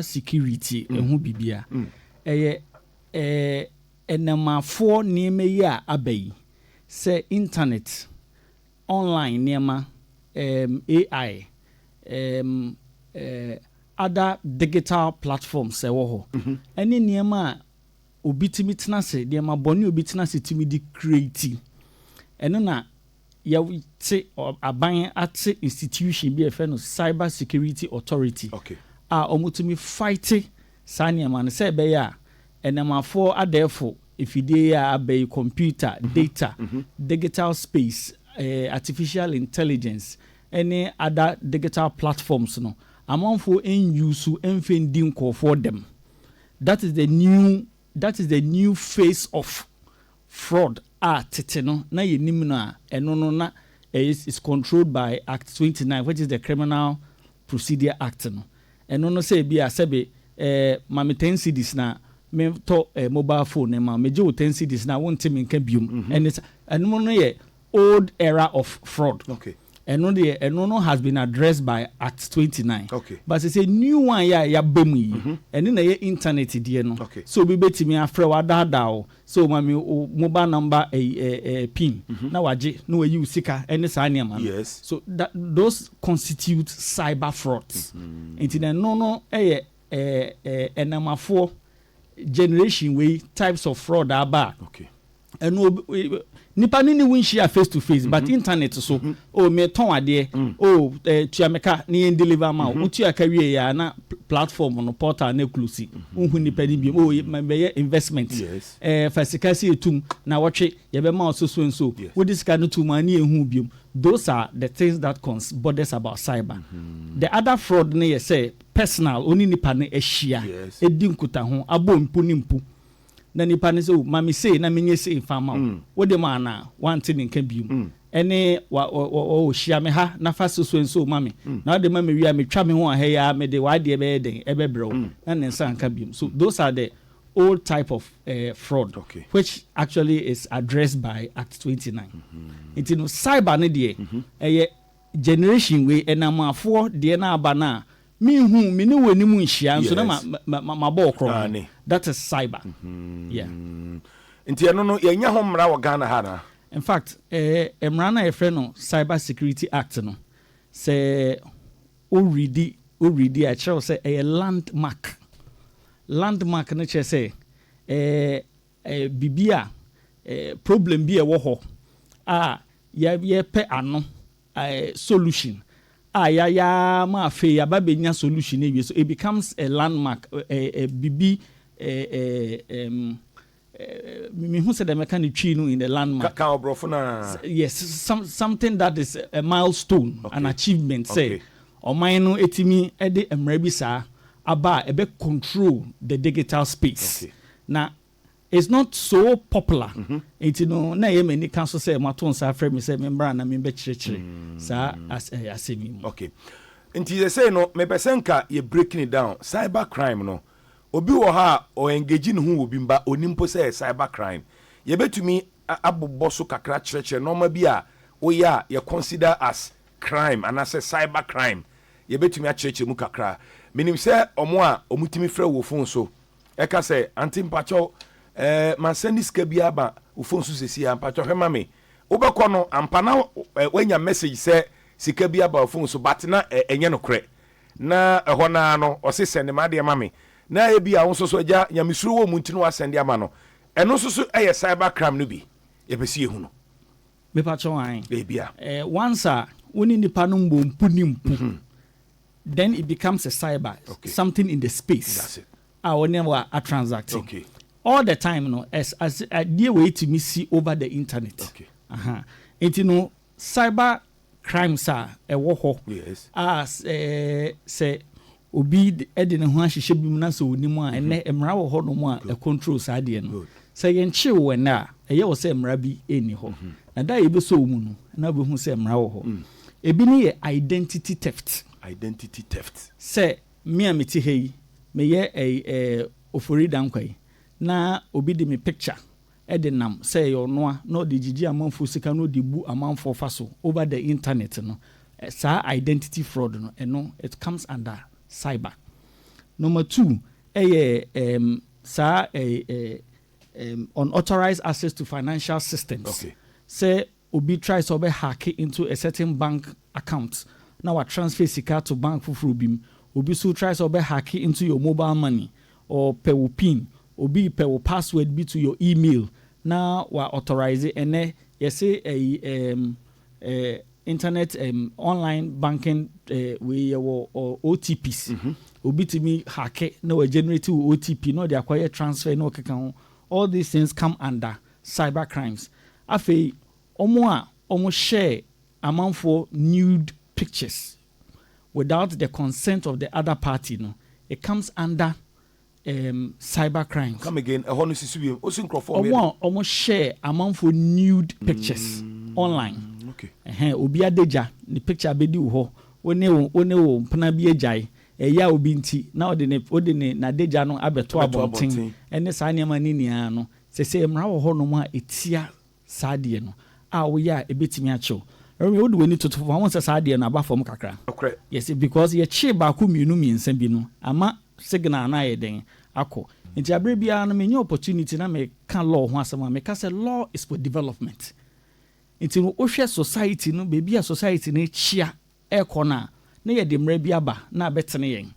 security who bibia enamafo nieme ya abai say internet online niema AI other digital platforms say wo ho any niema obitimi tena se niema boni obitena se timi di create eno na ya te aban at institution bi efe no cyber security authority omutumi fight sanya man say be ya enamafo adefo ifide ya abey computer data digital space artificial intelligence any other digital platforms no amonfo en use enfendin ko for them. That is the new face of fraud tete no na yenim no eno no na is controlled by Act 29, which is the Criminal Procedure Act no. Eno no say bia sebe mame 10 cedis na me to mobile phone ma me je 10 cedis na wonte me nka biom eno no ye old era of fraud. Eno no has been addressed by Act 29. But it's a new one ya bemu eno na ye internet die no. So be betimi afre wa dada so mami mobile number pin na waje no we use sika any sanya man. Yes. So that those constitute cyber frauds. Internet no enamafo generation way types of fraud aba. And nipa ni win share face to face but internet so me ton ade tuameka ni deliver ma utu akawie ya na platform no portal na exclusive unhu nipa ni bi me investment fasikasi etum na watche ye be ma so so we discuss no too many ehu biom. Those are the things that borders about cyber. The other fraud na ye say personal oni nipa na ehia edi nkuta ho abo mpu ni mpu na nipa ne so mami say na menye say fama wo de ma na want ni nka biom ene o hia me ha na fa so so mami na de ma me wi a me twa me ho ha ya me de wa de be den ebebrew na ne nsa nka biom. So those are the old type of fraud which actually is addressed by Act 29. It no cyber ne de generation we enamafo de na aba na me ni wani mu nhia so na ma bo okro. That is cyber. Yeah. Nti eno no yenya ho mra wo Ghana ha na. In fact, emra na efre no Cyber Security Act no say o ready a chew say a landmark na che say bibia problem bi e wo ho ye pe ano solution ya ma fe ya ba benya solution e so it becomes a landmark bibi me who said the mechanic chino in the landmark yes something that is a milestone an achievement say or mine etimi e de emra sa aba e be control the digital space now it's not so popular it na ye many council say maton sa frame me say membra na me be chire sa asemi nti they say no me pesenka ye breaking it down cyber crime no obi wo ha o engage ne ho obi mba onimpo say cyber crime ye betumi abobbo so kakra chire normal bi a oya ye consider as crime and as cyber crime ye betumi a chire mu kakra minim say omo a omutimi frɛ wo phone so e ka say antimpacho man send this kabia ba wo phone so sesi ampacho hema me wobekɔ no ampana wanya message say sika bia ba phone so but na enye no kre na ɛhɔ na no ɔse send ma de ma me na e bia wo so so agya nyamesuro wo mu ntino wa send ama no ɛno so so ɛyɛ cyber crime no bi yɛbɛsi ehu no me pacho an e bia once woni nipa no mpu ni mpu then it becomes a cyber something in the space. That's it. When we are transacting all the time no as a dear way to me see over the internet it cyber crimes are a war as say obi edi ne ho ahihye bim na so onimu a ene emra wo ho no mu a control sa de no say yen chi wo na eye wo say emra bi eni ho na da ye be so mu no na be hu say emra wo ho ebi ni ye identity theft say me ameti hei me ye ofori Dankwah na obi de me picture edenam say yo noa no de gigi amanfo sika no de bu amanfo fa so over the internet no sa identity fraud no eno it comes under cyber. Number 2 unauthorized access to financial systems. Okay. Say obi tries to hack into a certain bank account. Now I transfer sika to bank for bim. Obi so tries to hack into your mobile money or pay pin. Obi pay password be to your email. Now we authorize it and then you say a internet online banking or OTPs. Obi to me hack it. No generate OTP. No they acquire transfer. No account. All these things come under cyber crimes. Afe omo share amount for nude pictures without the consent of the other party. No, it comes under cyber crimes. Come again. Omo share amount for nude pictures online. Okay. Obi adeja the picture bedi wo ho mpana bi ejai eya obi nti na odene na deja no abeto abonten ene saa niam ni nia no sese emra wo ho no ma etia saade no a wo ya ebetimi acho remember wo de wani toto for won saade no aba fom kakra. Okay. Yes, because ye chi ba ko mienu miensa bi no ama signal na ye den akọ nti abre bia no menye opportunity na me kan law ho asema me ka say law is for development. Nti no ohwe society no bebi a society na chia ekona na ye de mra bi aba na betene yen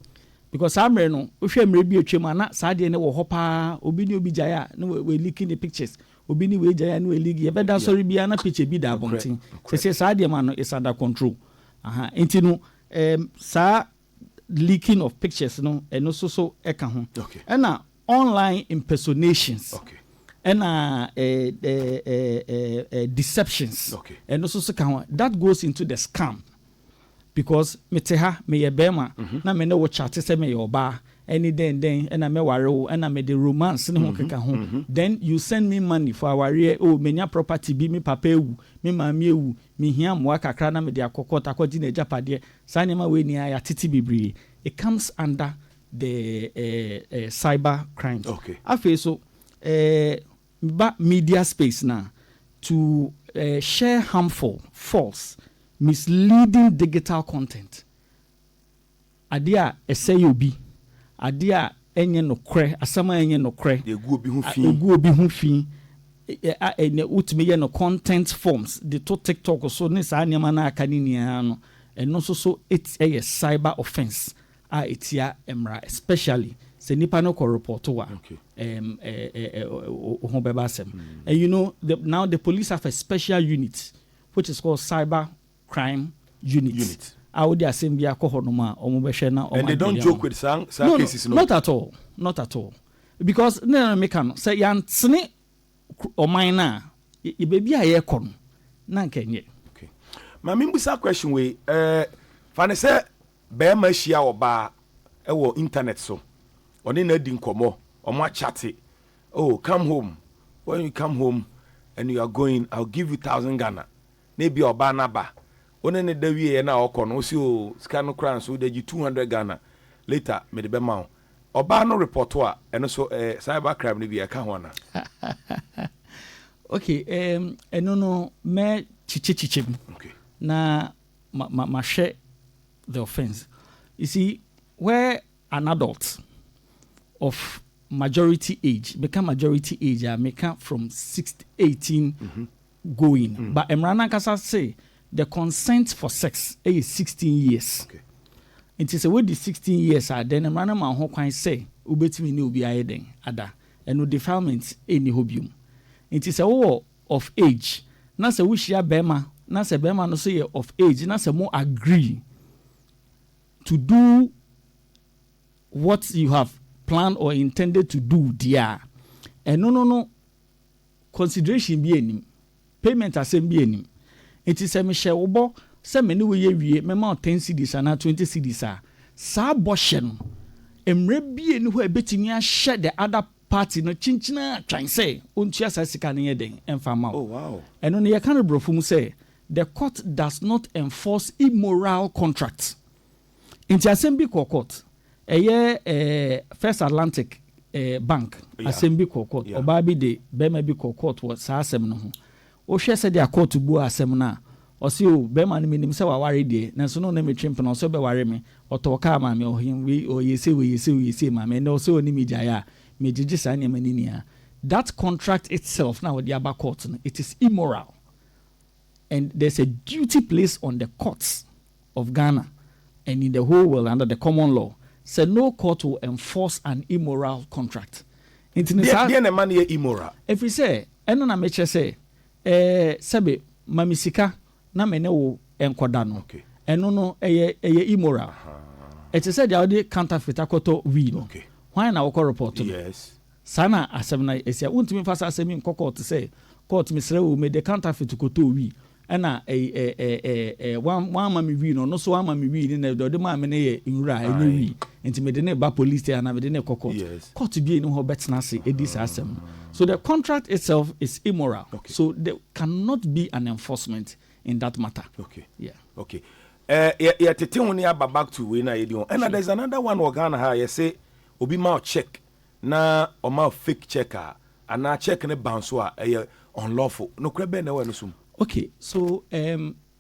because amre no ohwe mra bi atwem na saade ne wo hopa obi ni obi jaya na we leaking the pictures obi ni we jaya na we leak ye beda sorry bia na picture bi da bontin say saade ma no is under control. Nti no sa leaking of pictures no eno so eka ho. Okay. Na online impersonations. Okay. And deceptions. Okay. And also that goes into the scam because meteha me ye bema na me no wo chat say me your ba any then and I me ware and I me the romance ne ho keka ho. Then you send me money for our menya property bi me papa ewu me mama ewu me hia mo kakra na me de akokota kwaji na japade sanema we ni ya titi bibri. It comes under the cyber crimes. Okay. Afi so media space now to share harmful, false, misleading digital content. Adia eseyobi, adia enye no kre, asama enye no kre. Egu obi hu fi. Ene utime no content forms. The to TikTok so ne sa nyama na aka ni nia no. Eno so it's a cyber offense. Etia emra especially se nipa no ko report wa. Okay. And you know now the police have a special unit which is called cyber crime unit. And they don't joke with some cases. No, not at all because no mekan say yan tsene o mine e baby aye kon na nkenye. Okay. Ma mimbusa question we fane say be ma hia oba e wo internet so oni na di nkomo omo chat. Oh, come home. When you come home and you are going, I'll give you 1,000 Ghana. Maybe oba na ba. One ne da wie na okon o si o scan no kran so dey 200 Ghana. Later me de be ma oba no report wa eno so cyber crime ne bi e ka ho na. Okay, eno no me chiche. Okay. Na ma share the offense. You see, where an adult of majority age become majority age make from 18 going. But Emrana Kasa say the consent for sex is 16 years. Okay. It is a way the 16 years then Emrana man ho kwan say ubetimi ni obi ayeden ada and no defilement any hobium. It is a war of age. Na se wishia bema na se bema no say of age na se more agree to do what you have planned or intended to do there. And no consideration be any payment assembly be any. It is a Michelle Obo, some many way me ma 10 cedis and 20 cedis. Sa boshen emre be any who betting share the other party no chinchina try say untia sika ne den emfama. Oh wow. And on your kind of brofum say the court does not enforce immoral contracts. In the assembly court First Atlantic Bank assembly court oba bi de be ma bi court was asem no ho o hwe se de court bu asem na ɔsi o bɛrima no menim sɛ waware deɛ nanso no na metwe mpena ɔsɛ bɛware me ɔtɔ kaa maame ɔyɛse maame ɛnɛ ɔsɛ ɔne me gyae a megyegye saa nneɛma no nia that contract itself na wɔde aba court no it is immoral and there's a duty placed on the courts of Ghana and in the whole world under the common law say no court will enforce an immoral contract. Deɛ na man yɛ immoral. If we say ɛno na mekyerɛ sɛ sɛbe mamisika na mene wo enkoda no ɛno no ɛyɛ immoral. It is said the counterfeit akoto we no. Why na wokɔ report no? Yes. Sana asɛm na ɛsia wontumi fa sa asɛm nkɔ court sɛ court mesrɛ wo me the counterfeit koto we ɛna one mami we no so one mami we na de ma me ne nwura ɛne we nti me de ne ba police station na me de ne kɔ court court bi no ho betena se edi sa asɛm so the contract itself is immoral so there cannot be an enforcement in that matter. Yeah tete ho ne aba back to we na yedi on and there's another one organ ha you say obi ma check na o ma fake checker and na check ne bounce a unlawful no kra be na we no sum. Okay, so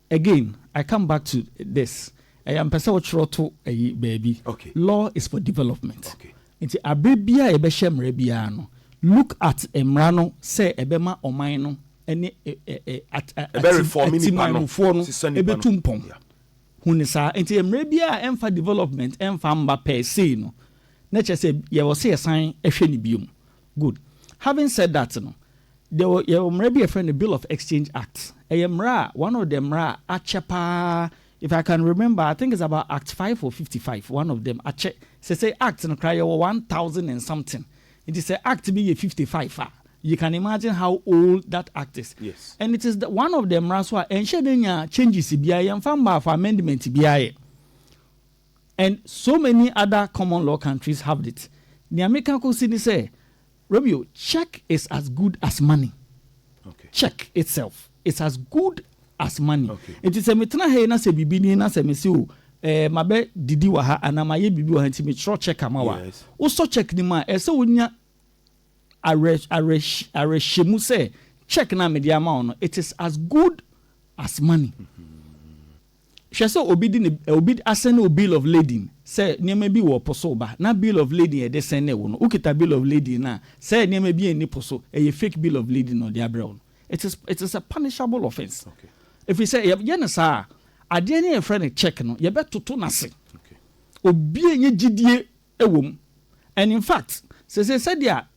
again, I come back to this. I am person to a baby. Okay. Law is for development. Okay. It's a baby a ebeshem rebiano. Look at emrano say ebema omaino any at very forming for ebetumpom. Hunisa into emrebia emfa development emfa mba per se no. Nature say ye will say a sign bium. Good. Having said that no. There were maybe a friend the Bill of Exchange Act. One of them Achepa. If I can remember, I think it's about Act 5 or 55. One of them say Act and cry over 1,000 and something. It is a Act to be a 55. You can imagine how old that Act is. Yes. And it is one of them Raswa and Shedenya changes CBI and Famba for amendment CBI. And so many other common law countries have it. The American Constitution say. Romeo, check is as good as money. Okay. Check itself is as good as money. Okay. It is a metna he na se bibi ni na se mesi o mabe didi wa ha ana maye bibi wa nti me tro check amawa. Yes. O so check ni ma ese wonya areshemu se check na me dia ma no it is as good as money. Shese obi asene o bill of lading say niam bi wo poso ba na bill of lading e de sene wo no ukita bill of lading na say niam bi eni poso e fake bill of lading no de abrew no it is a punishable offense. Okay. If we say ye na sa ade ne e friend check no ye betoto na se okay obi enye gidie ewom and in fact say dia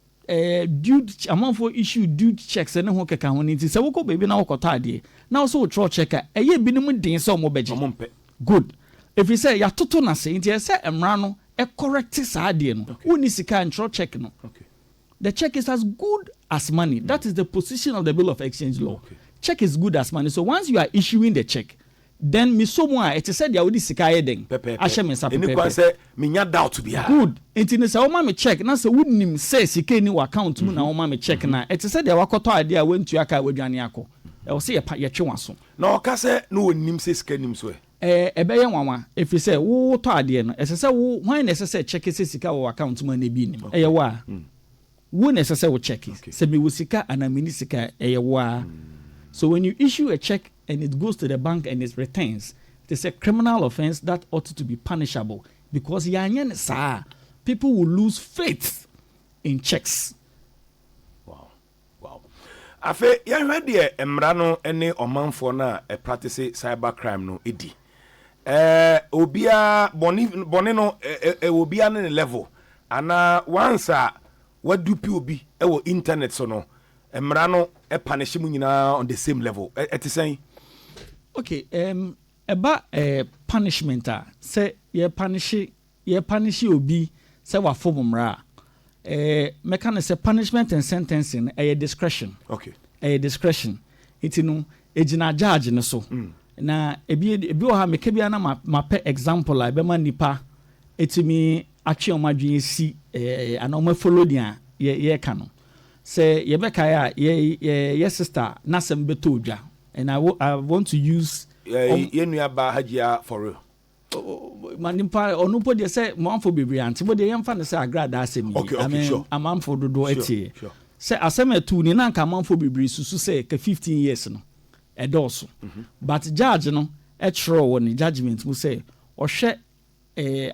due amount for issue due checks and ho keka ho ni ti se wo ko baby na wo kota ade na also tro checker eye binim den se omo beje good if you say ya toto na se nti say emra no e correct sa ade no woni sika and tro check no okay the check is as good as money. That is the position of the Bill of Exchange law. Okay. Check is good as money. So once you are issuing the check, then misomo it is said ya wodi sika ye den ahye me sape pepe. Any say me nya doubt to be good. Enti ne say o ma me check na say wonim say sika ni account mu na o ma me check na it is said ya wakoto ade a wantu aka wadwane akọ. E o say ye twe waso. Na o ka say no wonim say sika nim so ebe ye nwanwa if you say wo to ade no ese say wo when ese say check say sika wo account mu na bi nim. Eye wa wo necessary will check it. Say me wusika and minisika eyewa. So when you issue a check and it goes to the bank and it returns, it is a criminal offense that ought to be punishable because people will lose faith in checks. Wow. Afe ya hwede emra no ene omanfo na practice cyber crime no edi. Obia boni no obia ne level ana once what do people be internet so no emra no punish mu nyina on the same level et say okay eba punishment say ye punish obi say wa form mra meka say punishment and sentencing discretion. Okay discretion itinu ejina judge ne so na ebi o ha meka bia na ma pe example la be ma nipa etimi atwe omadwen si ana o ma follow dia ye ka no say ye be kai ye sister na sem beto odwa and I want to use ye nua ba hajia for real manimpa onupo de say manfo bebre ante bo de yemfa ne say agrada asem yi I mean amanfo dodo etie say asem atu ni na nka manfo bebre susu say ka 15 years no edoso but judge no etro won judgment mu say ohwe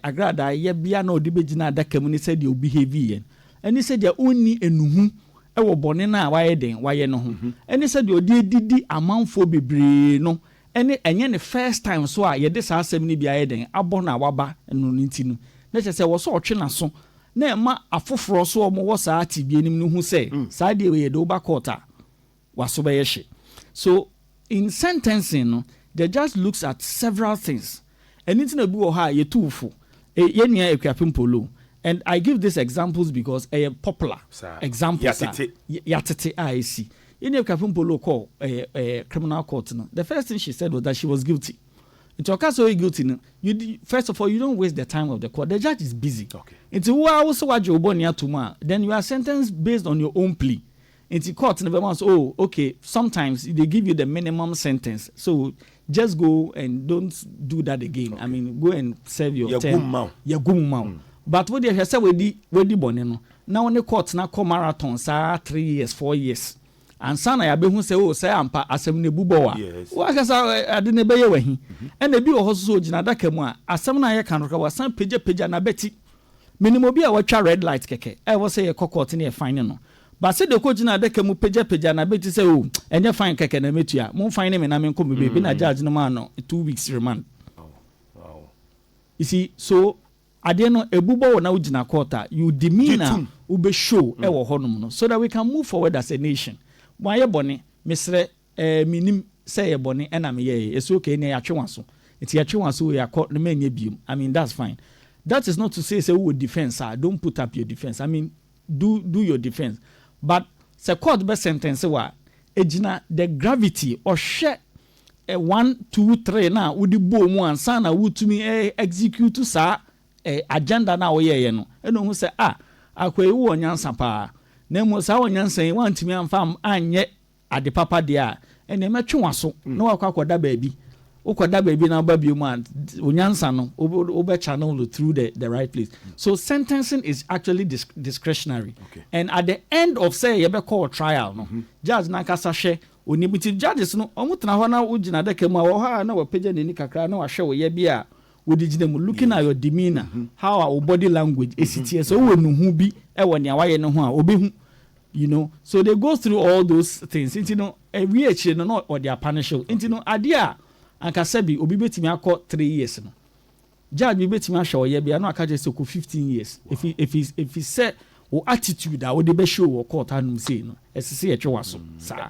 agrada ye bia na odi begina adaka mu ni say de behave yen eni say de onni enuhu ewo bone na waye den waye no ho eni say de odi didi amanfo bebre no eni enye ne first time so a ye de sa asem ni bia ye den abo na waba enu nti no na che say wo so otwe na so na ema afoforo so omo wo sa ati bi enim no hu say sa de we ye do ba court a waso be ye hye. So in sentencing no they just looks at several things. Anything that be ha ye too full. Ye nia ekwapimpolo. And I give these examples because a popular example. Yatete IC. Ye nia ekwapimpolo call criminal court no. The first thing she said was that she was guilty. Into a case so guilty no, first of all you don't waste the time of the court. The judge is busy. Okay. Into who also what you born here tomorrow. Then you are sentenced based on your own plea. Into court never once. Oh, okay. Sometimes they give you the minimum sentence. So just go and don't do that again. Okay. I mean, go and serve your term. But what they say we di boneno. Now on the court na come marathon 3 years, 4 years. And sana ya be hu say oh say ampa asem ne bubo wa. Wa ka say ade ne be ye wahi. And e bi wo so gina daka mu a asem na ye kan roka wa san peja na beti. Minimo bi a watwa red light keke. E wo say ye court ne ye fine no. But say the coach na deka mu peja na beti say oh enye fine keke na metua. Mo fine me na me nko be na judge no man no 2 weeks remand. Wow. You see, so ade no ebubo wo na ugina court you demeanor ube show e wo honum no so that we can move forward as a nation. Why boni misre minim say boni ena me ye it's okay na ya twenso it ya twenso we akọ na menye biom. I mean that's fine. That is not to say we defense don't put up your defense. I mean do your defense. But se court be sentence wa ejina the gravity or share 1 2 3 na udi bo mu ansa na wutumi execute sa agenda na wo ye no eno hu se akwai wo nyansa pa na mo sa wo nyansa yi wantimi amfam anye ade papa de a ene metwe waso na wakwakoda baabi ukoda baabi na ba bi mu onyansa no obe channel through the right place. So sentencing is actually discretionary. Okay. And at the end of say you be call trial no judge na kasa hwe onibiti judges no omutena ho na ugina deka mu a wo ha na wapeja ni kakra na wahwe wo ye bia looking at your demeanor, how our body language is so we know who be when you are no you know. So they go through all those things. You know, every actually no or they are punishable. You know, idea and Kasebi obi betimi akọ 3 years no. Judge be betimi show ye be no aka just 15 years. Wow. If he said o attitude that would be show or court anum say no. Say etwa so.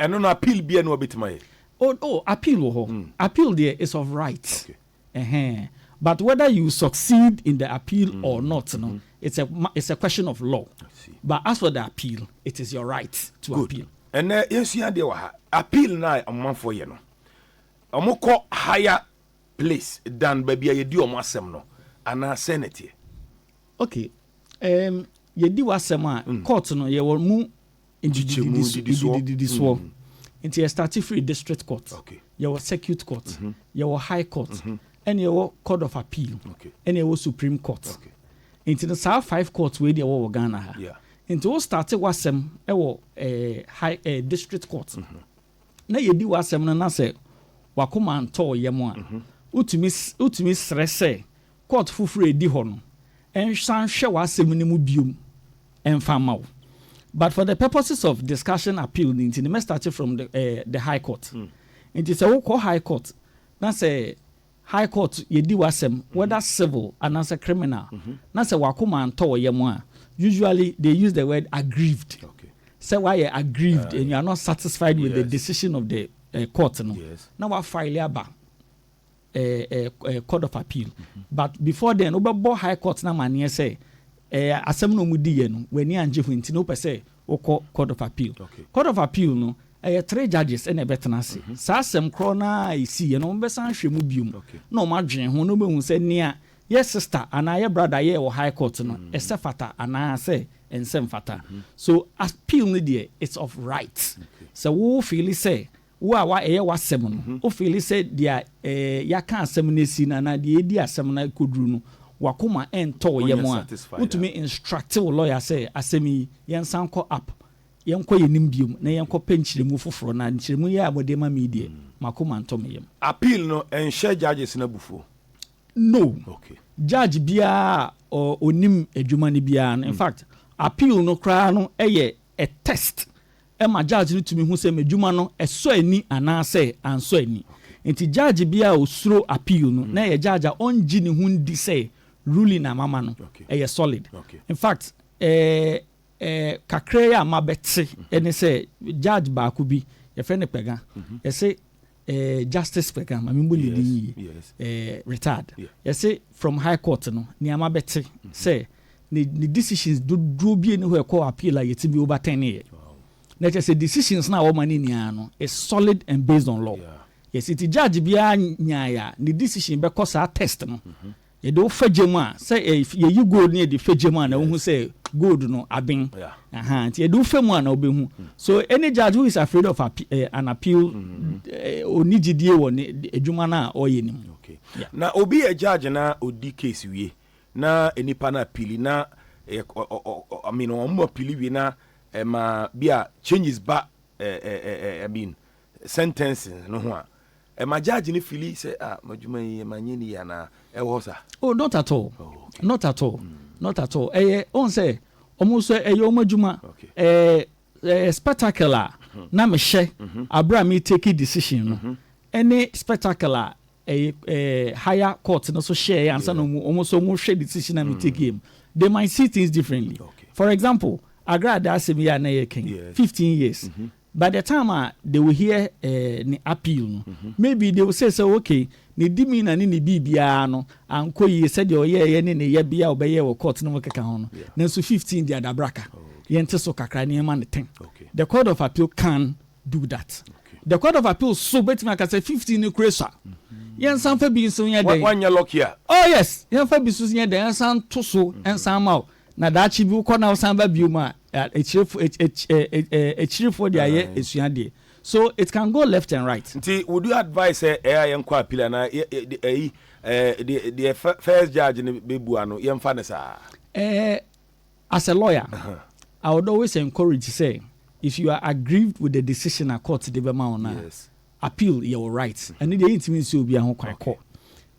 And no appeal be no betimi. Oh, appeal ho. Appeal there is of right. Okay. But whether you succeed in the appeal or not, no, it's a question of law. But as for the appeal, it is your right to appeal. And yes, you are appeal now a month for you. No, a higher place than baby you do a no, and a senate. Okay, you do a sema court no, you will move into this one. Into a statutory district court. Okay, your circuit court, your high court. And your court of appeal, and your Supreme Court. Okay. Into the South 5 courts where they were Ghana. Yeah. Into all started was some high district court. Now you do was some na say wakuma and toy yamwa. Utimi stress court fufre di hono. And san share was some bium and farm. But for the purposes of discussion appeal, into the started from the high court. It is a high court. Now say high court yedi wasem whether civil and as a criminal na say wakoma anto yemu a usually they use the word aggrieved. Okay. Say why you aggrieved and you are not satisfied with the decision of the court no. Yes. Now we file aba court of appeal. But before then obebo high court na manie say asem no mudi ye no wani anje hu nti no pese court of appeal. Okay. Court of appeal no 3 judges and a betanasi. Sassem crona I see no besan hwemu bium. No madwen ho no be hu say nia yes sister and I brother ye or high court no esefata and I say ensem fata. So appeal ni there it's of right. So wo feel say wo a wa wasem no wo feel say dia ya kan asem na si na dia edi asem na koduru no wakoma ento ye mo a utumi instruct lawyer say asemi yensan ko up yɛnkɔ yɛnim biom na yɛnkɔ pɛ nkyerɛmu foforɔ na nkyerɛmu yɛ a mɔde ma media makoma ntɔ me yam appeal no enhye judges na bufo no okay judge bia onim adwuma ne bia in fact appeal no kra no ɛyɛ a test ɛma judge no tumi hu sɛ madwuma no ɛsɔ ani anaasɛ ansɔ ani nti judge bia osuro appeal no na yɛ judge a ɔngye ne hu ndi sɛ ruling na mama no ɛyɛ solid in fact kakra ya mabɛte ɛne sɛ judge baako bi yɛfrɛ ne pɛga yɛsɛ justice pɛga ma membo ne din yi retired yɛsɛ from high court no nneɛma bɛte sɛ ne decisions dodoro bi ne hɔ ɛkɔ appeal a yɛti bi over 10 years na kyerɛ sɛ decisions na wɔma ne nyinaa no is solid and based on law yes it judge biara nyaaya ne decision bɛkɔ saa test no yɛde wo fagye mu a sɛ yɛyi gold ne yɛde fagye mu a na wohu sɛ gold no aben nti yɛde wo fa mu a na wobɛhu so any judge who is afraid of an appeal ɔni gyidie wɔ ne adwuma no a ɔyɛ nim na obi yɛ judge na ɔdi case wie na enipa na appeal na I mean ɔmo appeal wie na ma bia changes ba I mean sentences no ho a ma judge ni fili say madwuma yi ma nye ni ya na ɛwɔ sa oh not at all not at all not at all on say almost ɔmo adwuma spectacular na me hye abra me take decision no any spectacular higher court no so share answer no almost share decision na me take him they might see things differently for example agra da asemi ya na yɛ 15 years by the time they will hear the appeal maybe they will say so okay ni dimi na ni bibia no anko yi said o ye ne ye bia obeye wo court no keka ho no na so 15 dia da braka yente so kakra ne ma ne 10 the court of appeal can do that the court of appeal so betima ka say 15 ni kresa yen san fa bi so yen den one year lock here oh yes yen fa bi so yen den san to so en san ma na da chi bi ko na san ba bi ma echirifo dia ye esua de so it can go left and right nti would you advise yen kwa appeal na the first judge ne bebu ano yen fa ne sa as a lawyer I would always encourage say if you are aggrieved with the decision a court de be ma ona appeal your rights and the intimi so obi ahon kwa court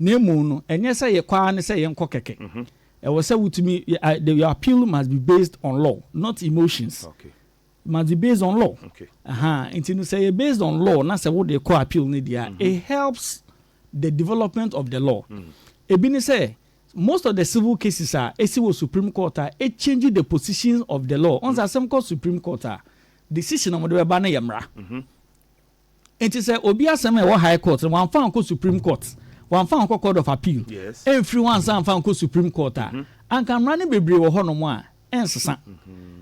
nemu no enye say ye kwa ne say yen kɔ keke was said to me the appeal must be based on law not emotions it must be based on law until say based on law na say what they call appeal need it helps the development of the law ebini say most of the civil cases are esi Supreme Court it changes the positions of the law on some called Supreme Court decision on the ba na yemra it is say obi asem e high court one fan ko Supreme Court one fan ko court of appeal every one san fan ko Supreme Court and can run bebre wo ho no mo a ensesa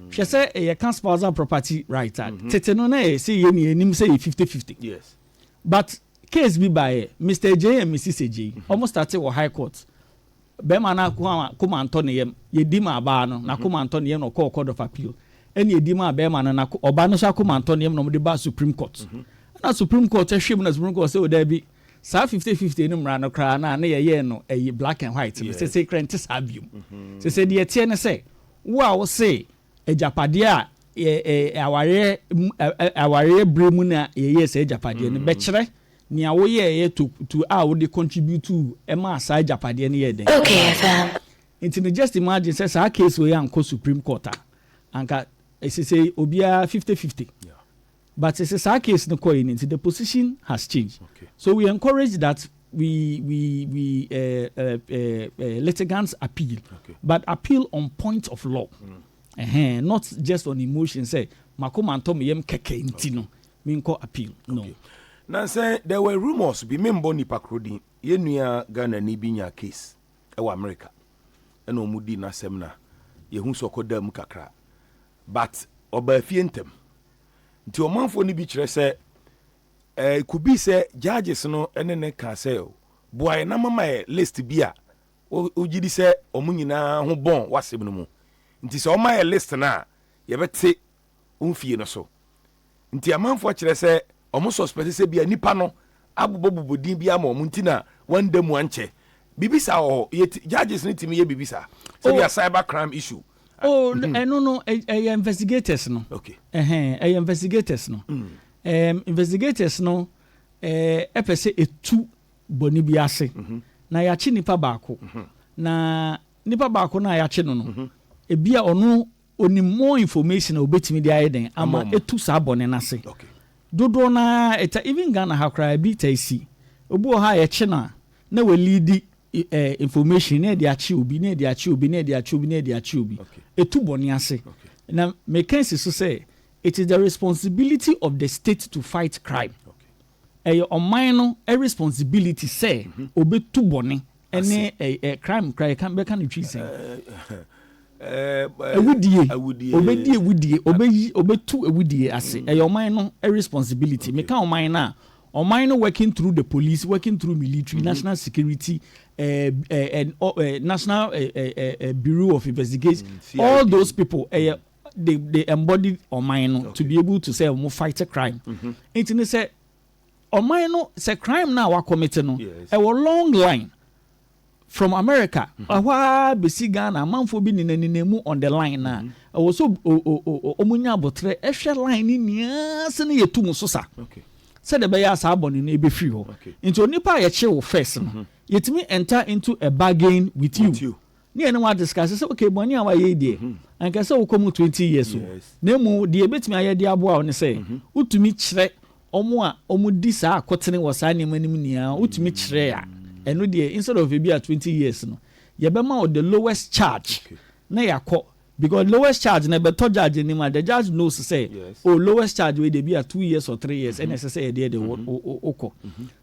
hwe say e can spousal property right tete no na e say ye ni enim say 50-50 yes but case be by Mr. J and Mrs. J almost started with high court be ma na kuma antone yem ye di ma ba no na kuma antone yem no court of appeal eni ye di ma be ma na oba no sha kuma antone yem no mo de ba Supreme Court na Supreme Court hwem na Supreme Court say o da bi sa 50-50 no mra no kra na ye no black and white say krenti sabium say de tie ne say wo a wo say ejapade a aware bremu na ye say ejapade no be kire nia wo ye to a wo de contribute to e ma sa ejapade ne ye den okay fam into just imagine say sa case we anko Supreme Court anka say obia 50-50 but it's a case no coin into the position has changed so we encourage that we litigants appeal but appeal on point of law not just on emotion say makoma antom yem keke ntino minko appeal no now say there were rumors be member nipa krodi ye nua Ghana ni binya case e wa America ena omudi na semna ye hu so koda mu kakra but oba fie ntem nti omanfo ni bi kire se kubi se judges no ene ne ka se boy na mama list bi a ogidi se omunyina ho bon wasem no mu nti se o ma list na ye bete umfie no so nti amanfo kire se omo suspect se bia nipa no abobobodin bia ma omunti na one day mu anche bibisa o judges ni timi ye bibisa se bia cyber crime issue Oh, no, investigators no. Okay. Investigators no. Investigators no. Epese etu boni bi ase. Na yachi nipa baako. Na nipa baako na yachi no. Ebia ono oni more information obetimi di ayeden ama etu sa boni na se. Okay. Dodo na eta even Ghana ha kra bi ta isi. Obu ha yachi na we lead information na di achi obi na di achi obi na di achi obi na di achi obi. Etu boni ase. Na mekansi so say it is the responsibility of the state to fight crime. On mine a responsibility say obe tu boni any a crime cry can be can you say obedi tu ewudie ase your mine a responsibility me can on mine na on mine working through the police, working through military, national security, national bureau of investigation, all those people they embody on mine to be able to say more fight a crime. It say Omai no say crime now wa commit no a long line from America. Awa besi Ghana manfo bi ninenemu on the line na. Also omunya botre ehwe line ni nia se na yetu so sa. Okay. Said the beya sa abon ni ebe free ho. Into nipa ye che wo first no. Yetimi enter into a bargain with you. Ni ene wa discuss say okay boni awa ye die. Anka say wo komu 20 years o. Na mu de betimi aye de abo a oni say utumi kire omu di saa kotene wo saa nemu anim nia utumi kire ya eno de instead of be 20 years no ye be ma the lowest charge na yakọ because lowest charge na be to judge ni ma the judge knows say lowest charge we dey be 2 years or 3 years and say dey the oko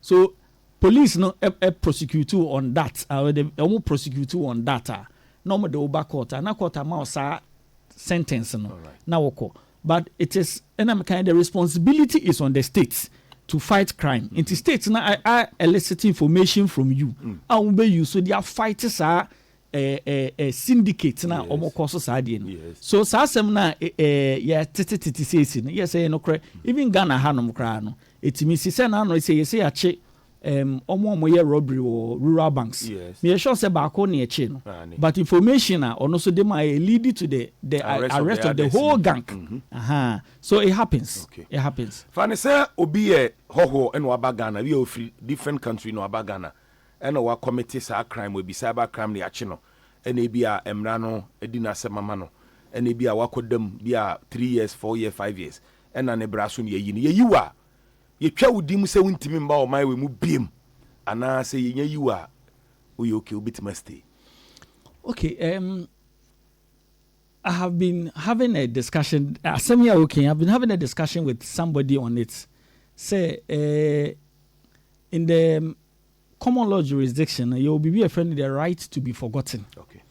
so police no prosecute on that they prosecute on that no mo the over court na court ma saa sentence no na woko. But it is, and I'm kind of the responsibility is on the states to fight crime. In the states, now I elicit information from you. I will be you so their fighters are syndicates now almost causes idean. So Sassam na titi says yes, no cry. Even Ghana Hanum Crano. It means he said, no, say you say a check. Omo robbery or rural banks. Me sure say back on near chain. But information or also they might lead to the arrest of the whole gang. So it happens. It happens. Fanny say obi e hoho and wabagana we of different country no wabagana. And our committees are crime will be cyber crime the achino. And e be a emrano edina semamano. And e be a wakodem be a 3 years, 4 years, 5 years. And an ebrasun ye you are. Ye twa wodim se wontimi mba o mai we mu biem ana se ye you are we okay obitima stay. Okay, I have been having a discussion I've been having a discussion with somebody on it. Say in the common law jurisdiction you will be a friend the right to be forgotten. Okay.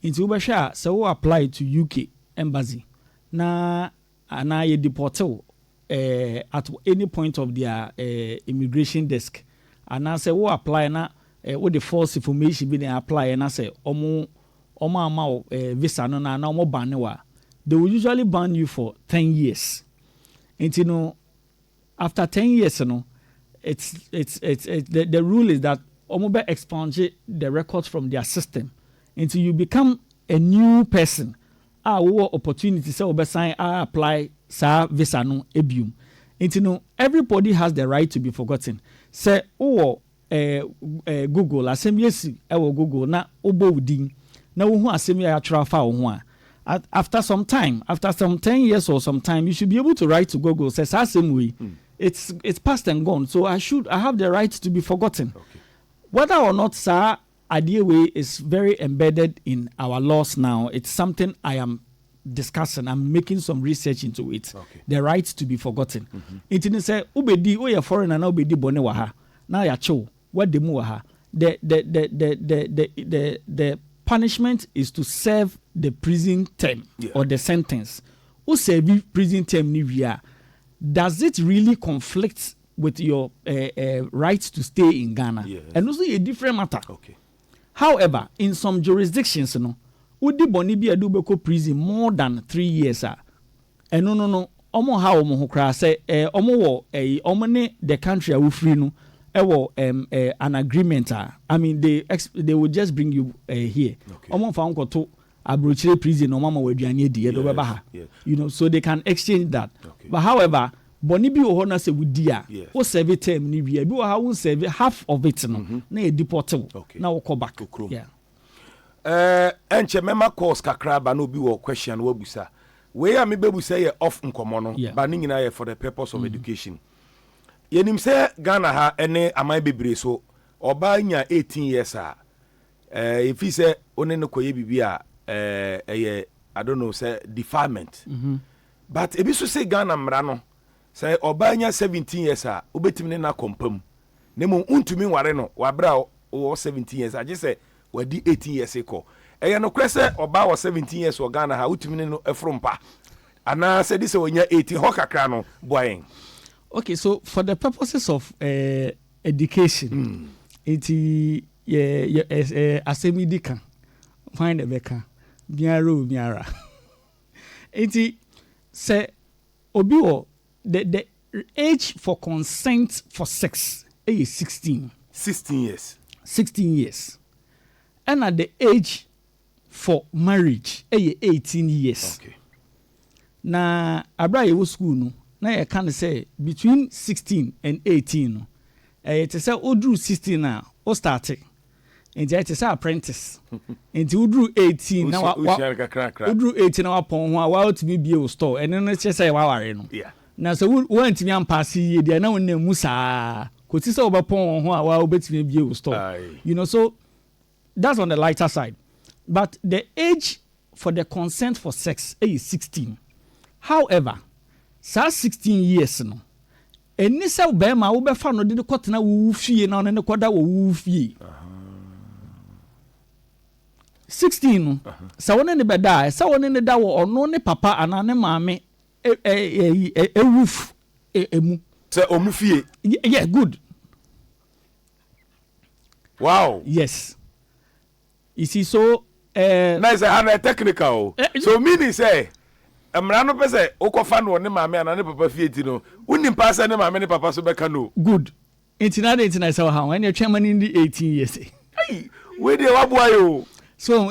Into Ubasha so apply to UK embassy. Na ana ye deported at any point of their immigration desk and I say what apply na what the false information be they apply and I say omo visa no na omo ban wa they will usually ban you for 10 years and you know after 10 years you know it's the rule is that omo be expunge the records from their system until you become a new person opportunity say obe sign apply sa visa no ebium. You know, everybody has the right to be forgotten. Say Google asem yesi Google na obo udin na wo hu asem ya atwa fa wo hu after some 10 years or some time you should be able to write to Google say asem we it's past and gone so I have the right to be forgotten. Okay. Whether or not sir idea way is very embedded in our laws now. It's something I am discussing. I'm making some research into it. Okay. The right to be forgotten. It didn't say ubedi o ya foreigner na ubedi bone wa ha. Na ya cho what the mu wa ha. The punishment is to serve the prison term or the sentence. Who serve prison term ni via? Does it really conflict with your right to stay in Ghana? Yes. And also a different matter. Okay. However, in some jurisdictions, you know, udi boni bi adu beko prison more than 3 years and no omo ha omo ho kra say omo wo omo ne the country a free no an agreement I mean they will just bring you here omo fa nkoto abrochire prison no mama waduane di e do beba ha you know so they can exchange that but however boni bi wo ho na se wudi a wo serve term ni wi bi wo ha wo serve half of it no na e deportable na wo come back enche mema course kakra ba no bi wo question wo busa we ya me bebusa ye off nkomo no ba ni nyina ye for the purpose of education yenim se Ghana ha ene amai bebre so oba nya 18 years a if he say one no koye bibia I don't know say defilement but ebi so say Ghana mra no say oba nya 17 years a obetimi na kompam nemo untumi ware no wabra o 17 years a je say wadi 18 years eko no kwese oba wa 17 years o Ghana ha utumi no efrompa ana say this onya 18 ho kakra no boyen. Okay, so for the purposes of education asemidika find a beka biara iti say obi wo the age for consent for sex is 16 years and at the age for marriage is 18 years. Okay. Na abra ye school no na ye can say between 16 and 18 no it say odru 16 na o start and it say apprentice and odru 18 na odru 18 na wapon ho wa to be o store and no say wa ware no na so won timi ampass ye dia na won na mu saa ko ti say obepon ho wa obetimi be o store you know so that's on the lighter side but the age for the consent for sex is 16. However, 16 years no. Eni se be ma wo be fa no de kotena wo fie na no ne koda wo fie. 16 no. Sa woni ne be da, sa woni ne da wo ono ne papa ana ne maame wuf emu. Se omu fie. Yeah, good. Wow. Yes. You see so nice and technical. So meaning say Amrano pese okofa no ne maame ana ne papa fieti no unim pasa ne maame ne papa so beka no good internet so how when you chairman in the 18 years hey we dey waboa yo so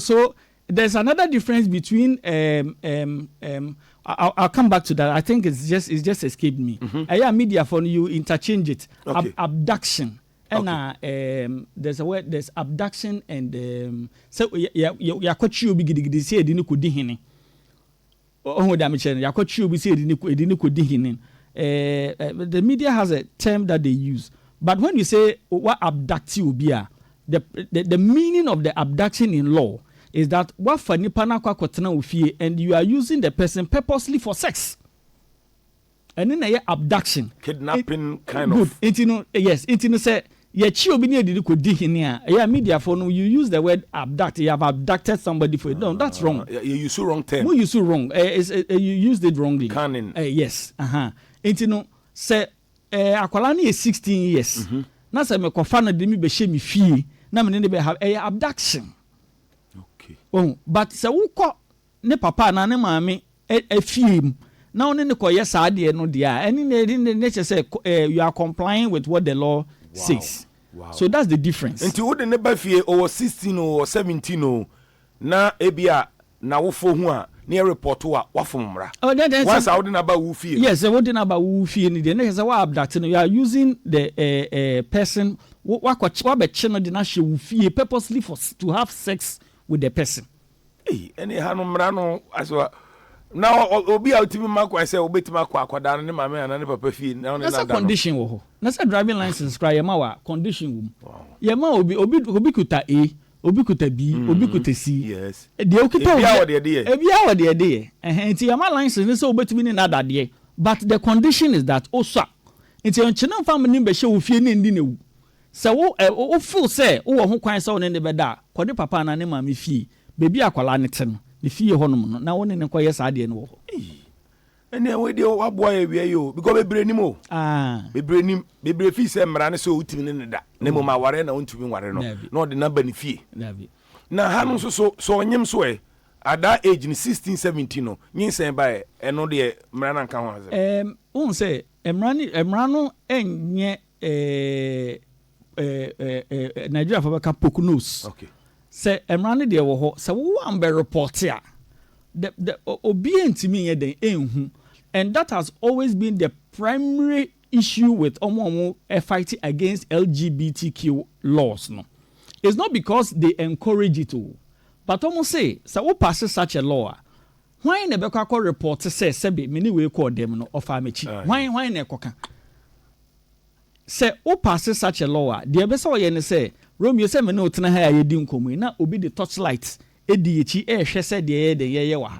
so there's another difference between I'll come back to that. I think it's just escaped me. Media for you interchange it. Okay. Abduction and there's a word, there's abduction and so ya kwachi obi gidigidi say edi ni kodi hene oh da me chen ya kwachi obi say edi ni kodi hene the media has a term that they use but when you say what abduct obi a the meaning of the abduction in law is that what for nipa na kwakotena ofie and you are using the person purposely for sex. And then a abduction, kidnapping kind good. of. Yes, say ye chi obi ni edi ko di hene a media for no you use the word abduct. You have abducted somebody for it. No, that's wrong. You use the wrong term. No, you so wrong. You used it wrongly. Canon. Yes. Say akwala ni 16 years. Na say me kofa na de mi be hye mi fie. Na me ne be have abduction. Okay. Oh, but say wo ko ne papa na ne maame fie. Now, only the yes, I did no dear. Any nature say you are complying with what the law says. Wow. So that's the difference. Until what the neighbor fear or 16 or 17 na ebia na wo fo hu a near report to what from ra. Oh, once I wouldn't about who fear. Yes, I wouldn't about who fear. The next what abducting. You are using the person what be channel the national fear purposely to have sex with the person. Hey, any hanomrano as well. Now obi ultimate mark I say obetima kwa akwada ne mama ana ne papa fi na that's a condition wo ho na say driving license cry yema wa condition wo yema obi kuta A obi kuta B obi kuta C yes de okita ebia wo de enti yema license ne say obetimi ne nada de but the condition is that also enti onchena fam ne be hye wo fie ne ndi na wu say wo feel say wo ho kwan say wo ne be da kode papa na ne mama fie bebi akwala ne te no the fee honum no na woni ne koye sa de no wo ene we de waboa ya wi yo because bebre nim o bebre fee se mra ne so utimi ne da ne mo ma ware na untumi ware no na ode na ba ne fee na ha no so onyem so ada age ni 16 17 no nyinsen ba eno de mra na nka ho aze won se emra no enye Nigeria for ka pokunos okay Say emrane de wo ho, say wo am be report ya. The obi ntimi ye den enhu. And that has always been the primary issue with omo fighting against LGBTQ laws. No, it's not because they encourage it all, but almost say we pass such a law. Why ne beka ko report say sebe many we call them no offer mechi. Why ne koka? Say we pass such a law. The be say ye say Romeo say me no tena ha ye di nkomu na obi the torchlight ediyechi hwe say de ye wa.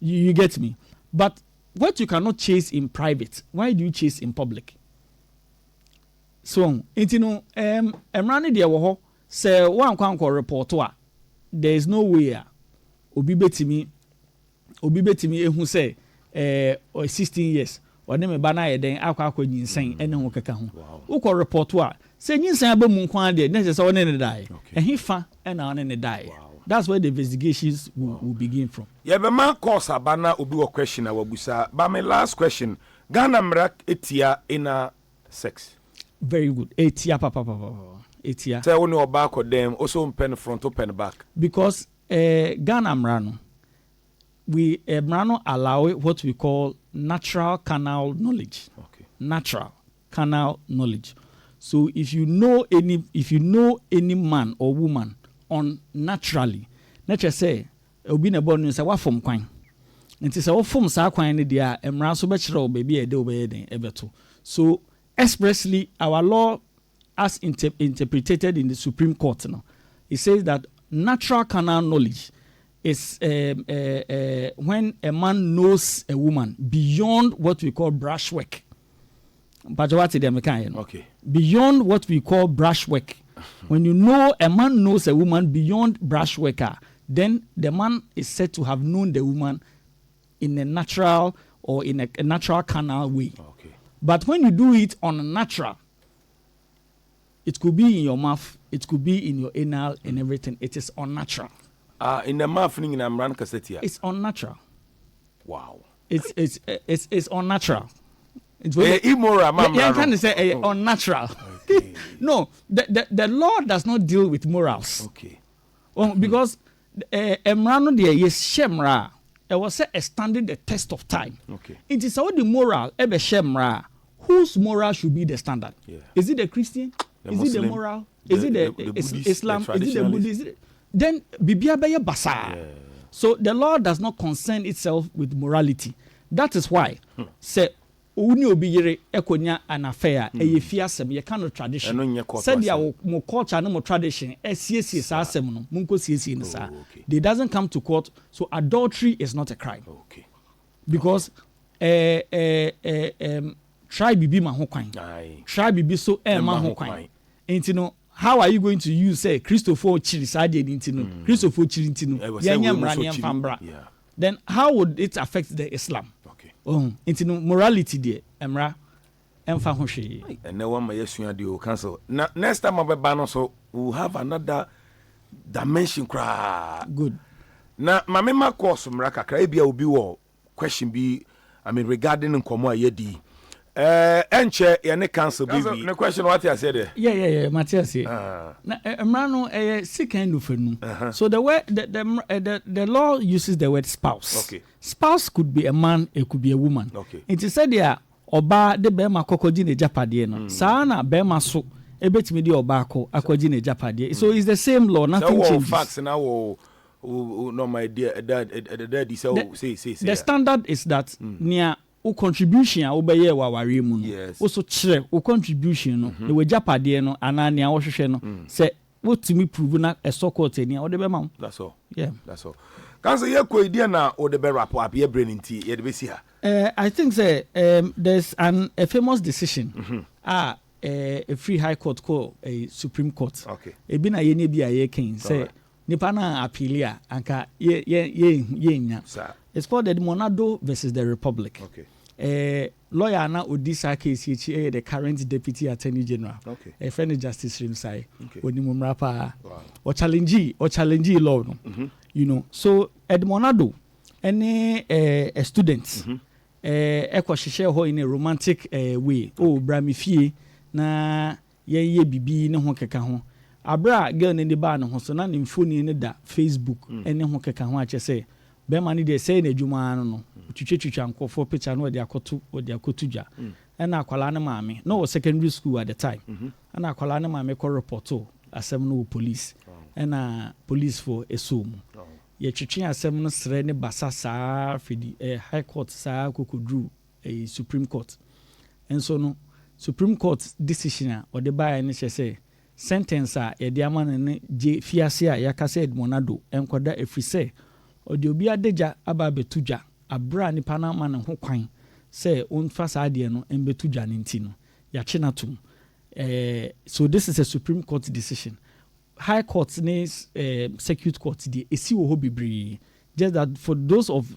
You get me? But what you cannot chase in private, why do you chase in public? So, emrane de wo ho say one kwanko report wa there is no way obi betimi ehu say 16 years or me ba na ye den akwa nyinsen ene ho keka ho ukọ report wa say nyinsen abamu nkwan de na say one ne die ehifa ena one ne die. That's where the investigations will begin from. Yeah, but man course abana obi a question awabusa. But my last question, Ghana mrak etia in sex. Very good. Etia papa. Etia. Say only back or them also pen front open back. Because Ghana mrano we mrano allow what we call natural canal knowledge. Okay. Natural canal knowledge. So if you know any man or woman on naturally, nature say obi na born say wa fom kwan nti say wo fom sa kwan ne dia emra so be kire o baby e de obey den ebeto. So expressly our law as interpreted in the Supreme Court now, it says that natural canal knowledge is when a man knows a woman beyond what we call brushwork. But what is the okay, beyond what we call brushwork. When you know a man knows a woman beyond brushworker, then the man is said to have known the woman in a natural or in a natural canal way. Okay. But when you do it on a natural, it could be in your mouth, it could be in your anal and everything. It is unnatural. In the mouth, in Amran Cassetia. It's unnatural. Wow. It's unnatural. It's immoral. Yeah, can say unnatural. Okay. No, the law does not deal with morals. Okay. Well, because Emrano de yes shemra, it was standing the test of time. Okay. It is all the moral ebe shemra. Whose moral should be the standard? Yeah. Is it the Christian? The is Muslim, it the moral? Is it the Buddhist, Islam? Is it the Buddhist? Then bibia beye basa. So the law does not concern itself with morality. That is why say uni obiyere ekonya an affair eye fiasem ye kind of tradition said ya mo culture no mo tradition esiesie sa asem no munko siesie ni sa they doesn't come to court. So adultery is not a crime. Okay. Because try bibi ma ho kwan, try bibi so ma ho kwan enti no. How are you going to use say Christopher chiri sa de enti no Christopher chiri enti no yenya mrani fambra? Then how would it affect the Islam? Into morality there, Emra, Emfa Hoshi. And no one may assume you cancel. Next time I'll be so we'll have another dimension. Good. Now, my member course from Raka Caribbean will be question be, regarding Nkomo Yedi. Enche, yani cancel baby. No question what I said there. Yeah, Matthias. Now, Emrano, sick kind of so the word the law uses the word spouse. Okay. Spouse could be a man, it could be a woman. Okay. It is said there, Oba de Bema Kokoji ne Japadi no. Sana Bema so ebetimi de Oba ko akoji ne Japadi. So it's the same law, nothing changes. Facts now. No, my dear, daddy. So say. The standard is that near. O contribution a obeye wa ware mu no also kire o contribution no the we japade no anania wo hwehwe no say wotimi prove na e sokot ani o de be ma. That's all. Yeah, that's all. Can say ye ko idea na o de be rap up ye brain nti ye de be see ha. I think say there's a famous decision a free high court called a Supreme Court. Okay. E bi na ye ne bi a ye ken say nipa na appeal anka ye nya. It's called the Monado versus the Republic. Okay. Lawyer na Odisa case the current Deputy Attorney General. Okay. A friend Justice Rimsai. Okay. Onimumrapa. Wow. Or challenge law. No? You know. So Monado, any a student, share ho in a romantic way. Oh, Bramifie na ye bibi no ho keka ho. abra girl ne ba no ho so na ne mfoni ne da Facebook ene ho keka ho ache say be ma ne de say na adwuma no twitwetwitwa nkofo picture no de akoto dwa na akwala ne maame no was secondary school at the time na akwala ne maame ko reporto asem no police na police for esum ye twetwe asem no sre ne basa saa fidi high court saa kokodru Supreme Court and so no Supreme Court decision or the buy and say sentence ye de ama ne je fiase a yakase Edmonado enkoda efise o de obi adeja aba betuja abra ni panama ne ho kwan say onfa saa de no embetuja ne nti no ya chenatum so this is a Supreme Court decision. High Court ne Circuit Court the esi wo ho bibri, just that for those of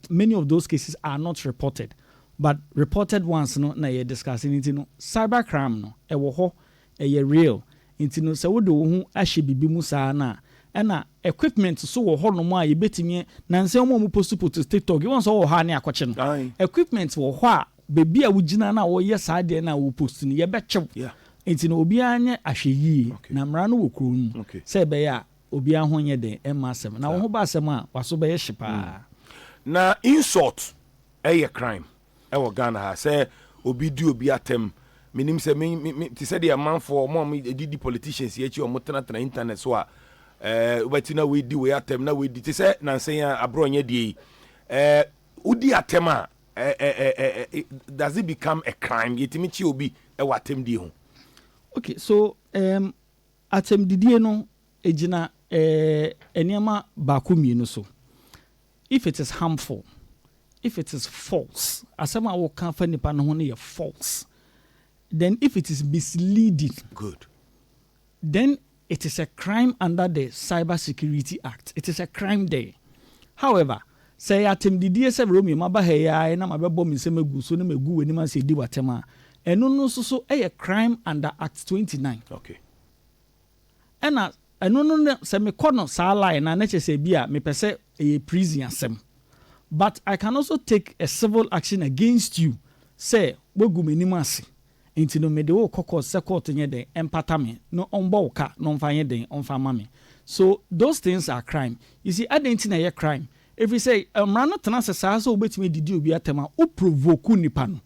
many of those cases are not reported. But reported ones no na ye discussing it no cyber crime no e wo ho e real it no se wo de wo hu ahye bibi mu saa na equipment so wo ho no mo a ye betimi na nse mo post TikTok you want so wo ha na akwache no equipment wo ho a bebi a wugina na wo ye saa de na wo post ni ye bechew it no obi anye ahye yi na mra no wo kro nu se be ya obi ahụ nye de emasem na wo ho ba asem a waso be ye hyepa na insult a crime ewo Ghana ha say obi di obi atem minim say me ti say the man for mom di politicians ye chi o motena tena internet so a obatina we di we atem na we di ti say na say abro nya di udi atem a does it become a crime yetimi chi obi ewo atem di ho? Okay, so atem didie no ejina eniama ba ko mienu so if it is harmful, if it is false, asema wo kan fa nipa no ho ne false, then if it is misleading, good, then it is a crime under the Cyber Security Act. It is a crime there. However, say atem didie se romi maba he ya na mabebo mi se megu so ne megu weni man se di watema eno no so a crime under Act 29. Okay. Ena eno no se me kono sa line na neche se bia me pese e prison asem. But I can also take a civil action against you. Say, we go minimasi. Inti no me de wo kokko se court nye de empata me no onbo ka no mfanye de onfa mame. So those things are crime. You see, identity na ye crime. If we say mra no tena se sa so obetimi didi obi atema o provoke nipa no.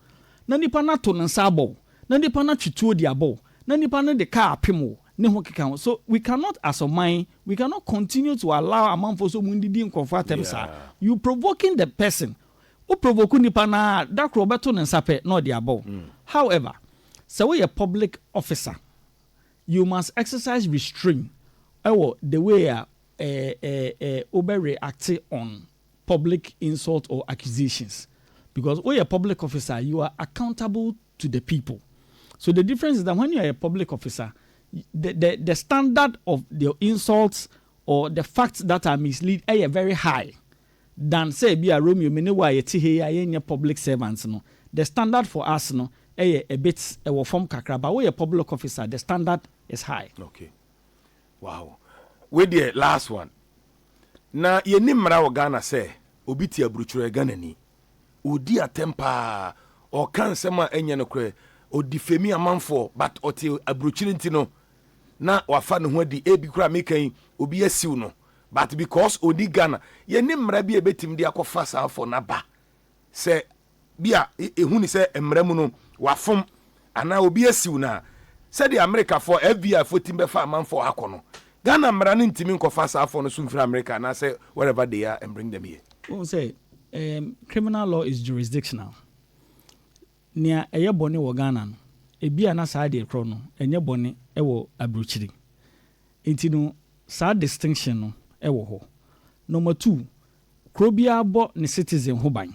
Na nipa na to nsa abo. Na nipa na twituo di abo. Na nipa na de ka apemo. So we cannot, as a mind, we cannot continue to allow a man for so mundidi in comfortable. You provoking the person. Who provoking the pana that Roberto and Sape, not the above. However, so we a public officer, you must exercise restraint. The way overreact on public insult or accusations. Because we a public officer, you are accountable to the people. So the difference is that when you are a public officer, the standard of the insults or the facts that are mislead are very high than say be a Romeo menewa yeti he public servants no. The standard for us no a bit a form kakra, but we a public officer the standard is high. Okay. Wow. We the last one. Na ye nimra wo Ghana say obi ti abruchure Ghana ni. Odi atempa or kan sema enye no kre o difemi amanfo but oti abruchure ntino na wafa no ho di ebi kura mekan obi asiw no but because odi Ghana ye ni mra bi ebetim di akofa sa afo na ba se bia ehu ni se emra mu no wafom ana obi asiw na se di America for FBI for timbe fa man for akono Ghana mra no ntimi nkofa sa afo no so mfiri America na say wherever they are and bring them here. We say criminal law is jurisdictional. Nia eye bone wo Ghana no ebia na saa de kro no enye bone ewo abruchiri enti no saa distinction no ewo ho. Number 2, kro bia bo ne citizen ho ban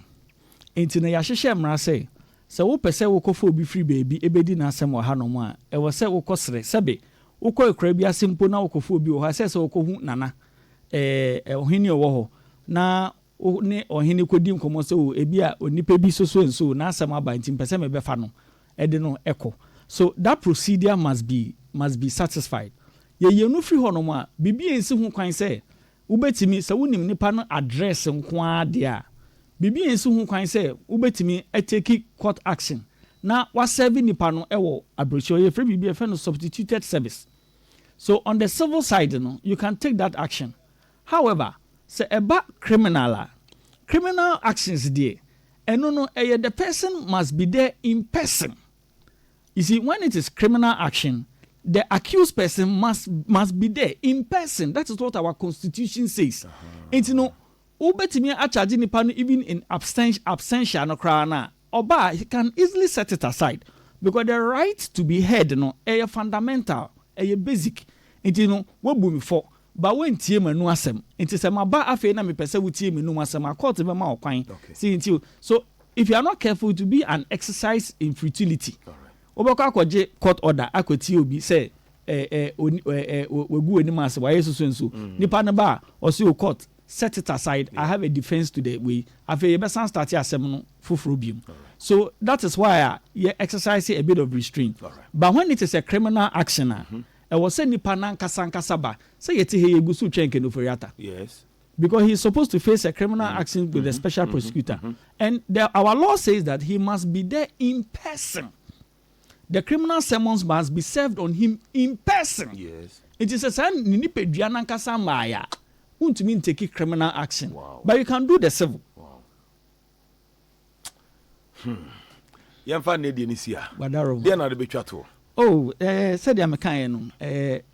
enti no ya hyehye mra se wo pese wo kofo obi free baby ebedi na asem wo ha no mo a ewo se wo kosre sebe wo kɔ ekra bia simpo na wo kofo obi wo ha se wo kohu nana ohini wo ho na ne ohini kodi nkomo se wo ebia onipa bi so enso na asem aba enti pese me befa no ede no eko. So that procedure must be satisfied. Ye no free hono a bibi ensi ho kwan se ubetimi se wonim nipa no address nko ade a bibi ensi ho kwan se ubetimi take court action na wa serve nipa no ewo abrochi ye free bibi e fe no substituted service. So on the civil side, you can take that action. However, say about criminal actions there, and the person must be there in person. You see, when it is criminal action, the accused person must be there in person. That is what our constitution says. And ubetimi a charge nipa no even in absentia no kra na oba he can easily set it aside because the right to be heard is fundamental, is basic. Enti we bu mi for ba we ntie manu asem. Enti se ma ba afi na me pese we tie manu asem a court be ma okwan. See enti so if you are not careful, to be an exercise in futility. Obaka akwaje court order akwati obi say we gu ani ma se wa yesu so nipa na ba o se court set it aside. I have a defense to the way. I've a start full. So that is why you exercise a bit of restraint. But when it is a criminal action, I was saying Nipanan Kasankasaba, say it here Gusu Chenken Furiata. Yes. Because he's supposed to face a criminal action with a special prosecutor. And our law says that he must be there in person. The criminal summons must be served on him in person. Yes. It is a sign Ninipe Diana Kasamaya. Want to mean take criminal action. Wow. But you can do the civil. Wow. Yamfa ne di nisia. Badaro. Dia na de betwa to. Oh, said ya mekan no.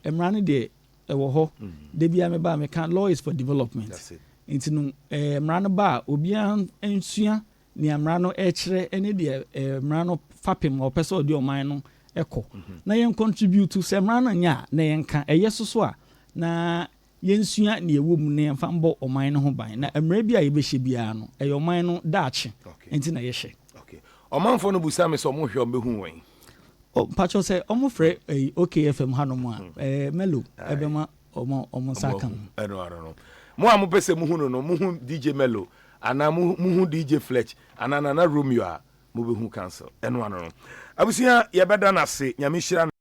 Emrane de ewo ho. De bia me ba mekan law is for development. That's it. Nti no emrane ba obian ensua ni emrano ekire ene de emrano fapem o pese odi oman no eko. Na yen contribute to semrano nya na yen ka eyesoso a na yensua na ewo mu na yemfa mbo oman no ho ban na emre bia yebehye bia no oman no daache enti na yehye. Okay. Omanfo no busa me so mo hwe omehu wen. O pacho say omo frɛ OKFM hanom a Melo ebema omo sakan. I don't know. Mo a mo pese mo hu no mo hu DJ Melo ana mo hu DJ Fletch ana na Romeo a mo be hu cancel. Eno ano. Abusia ye beda na se nyame hira